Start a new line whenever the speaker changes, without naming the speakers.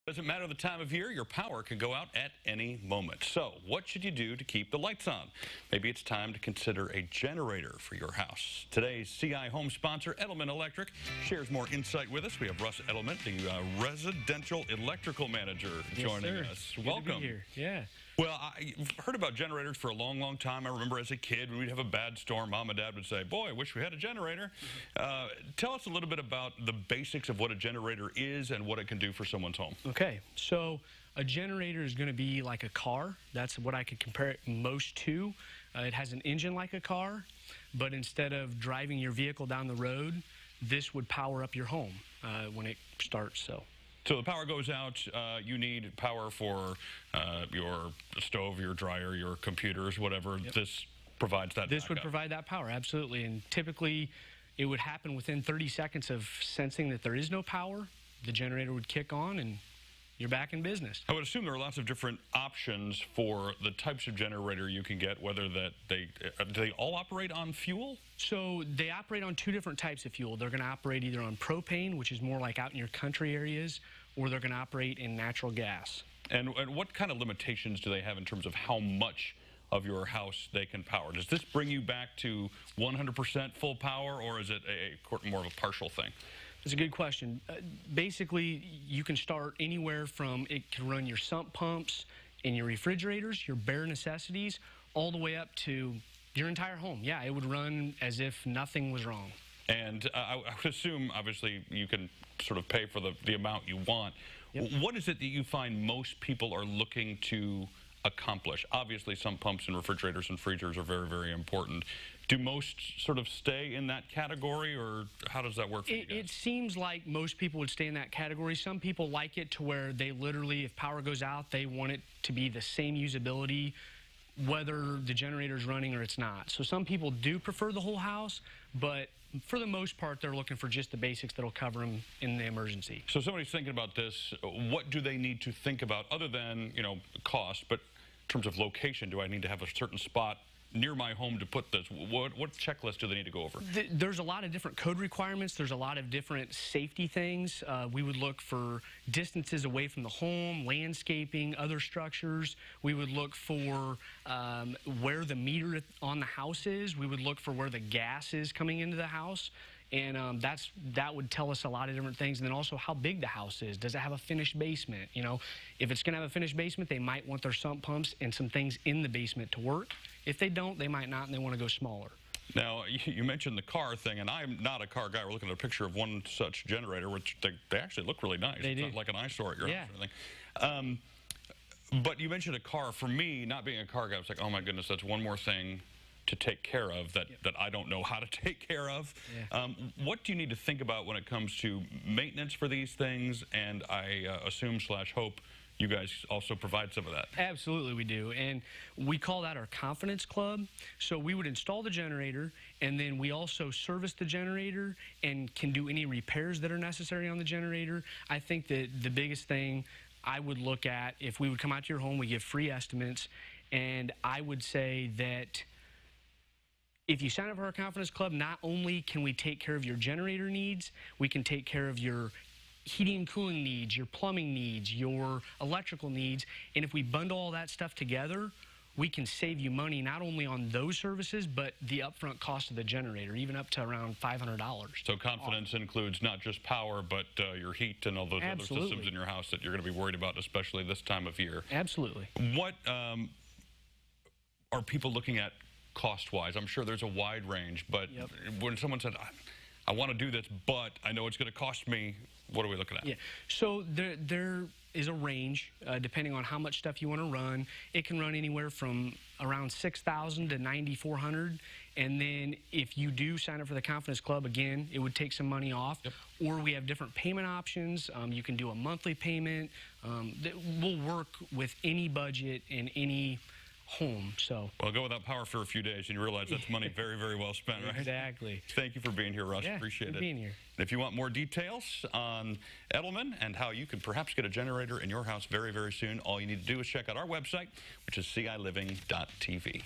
Doesn't matter the time of year, your power can go out at any moment. So what should you do to keep the lights on? Maybe it's time to consider a generator for your house. Today's CI home sponsor, Edelman Electric, shares more insight with us. We have Ruston Edelman, the residential electrical manager, joining us.
Good
Welcome.
to be here. Yeah.
Well, I've heard about generators for a long, long time. I remember as a kid when we'd have a bad storm, Mom and Dad would say, boy, I wish we had a generator. Tell us a little bit about the basics of what a generator is and what it can do for someone's home.
Okay, so a generator is going to be like a car. That's what I could compare it most to. It has an engine like a car, but instead of driving your vehicle down the road, this would power up your home when it starts. So
the power goes out, you need power for your stove, your dryer, your computers, whatever. Yep. This provides that
This
backup.
would provide that power, absolutely. And typically, it would happen within 30 seconds of sensing that there is no power. The generator would kick on, and you're back in business.
I would assume there are lots of different options for the types of generator you can get, whether that do they all operate on fuel?
So they operate on two different types of fuel. They're going to operate either on propane, which is more like out in your country areas, or they're going to operate in natural gas.
And what kind of limitations do they have in terms of how much of your house they can power? Does this bring you back to 100% full power, or is it more of a partial thing?
That's a good question. Basically, you can start anywhere from it can run your sump pumps and your refrigerators, your bare necessities, all the way up to your entire home. Yeah, it would run as if nothing was wrong.
And I would assume, obviously, you can sort of pay for the amount you want. Yep. What is it that you find most people are looking to accomplish? Obviously, sump pumps and refrigerators and freezers are very, very important. Do most sort of stay in that category, or how does that work for you guys?
It seems like most people would stay in that category. Some people like it to where they literally, if power goes out, they want it to be the same usability, whether the generator's running or it's not. So some people do prefer the whole house, but for the most part, they're looking for just the basics that'll cover them in the emergency.
So somebody's thinking about this, what do they need to think about other than, cost, but in terms of location? Do I need to have a certain spot near my home to put this? What checklist do they need to go over?
There's a lot of different code requirements. There's a lot of different safety things. We would look for distances away from the home, landscaping, other structures. We would look for where the meter on the house is. We would look for where the gas is coming into the house. And that would tell us a lot of different things. And then also how big the house is. Does it have a finished basement? If it's going to have a finished basement, they might want their sump pumps and some things in the basement to work. If they don't, they might not, and they want to go smaller.
Now, you mentioned the car thing, and I'm not a car guy. We're looking at a picture of one such generator, which they actually look really nice.
They do.
It's not like an eyesore at your house or anything. But you mentioned a car. For me, not being a car guy, I was like, oh my goodness, that's one more thing to take care of that I don't know how to take care of. Yeah. What do you need to think about when it comes to maintenance for these things? And I assume / hope you guys also provide some of that.
Absolutely, we do. And we call that our confidence club. So we would install the generator, and then we also service the generator and can do any repairs that are necessary on the generator. I think that the biggest thing I would look at, if we would come out to your home, we give free estimates, and I would say that if you sign up for our Confidence Club, not only can we take care of your generator needs, we can take care of your heating and cooling needs, your plumbing needs, your electrical needs, and if we bundle all that stuff together, we can save you money not only on those services, but the upfront cost of the generator, even up to around $500.
So confidence includes not just power, but your heat and all those other systems in your house that you're going to be worried about, especially this time of year.
Absolutely.
What are people looking at cost-wise? I'm sure there's a wide range, but when someone said, I want to do this, but I know it's going to cost me, what are we looking at?
Yeah, so there is a range depending on how much stuff you want to run. It can run anywhere from around $6,000 to $9,400, and then if you do sign up for the Confidence Club, again, it would take some money off. Yep. Or we have different payment options. You can do a monthly payment. We'll work with any budget and any home.
Well, go without power for a few days and you realize that's money very, very well spent, right?
Exactly.
Thank you for being here, Russ. Appreciate it.
Being here.
And if you want more details on Edelman and how you can perhaps get a generator in your house very, very soon, all you need to do is check out our website, which is ciLiving.tv.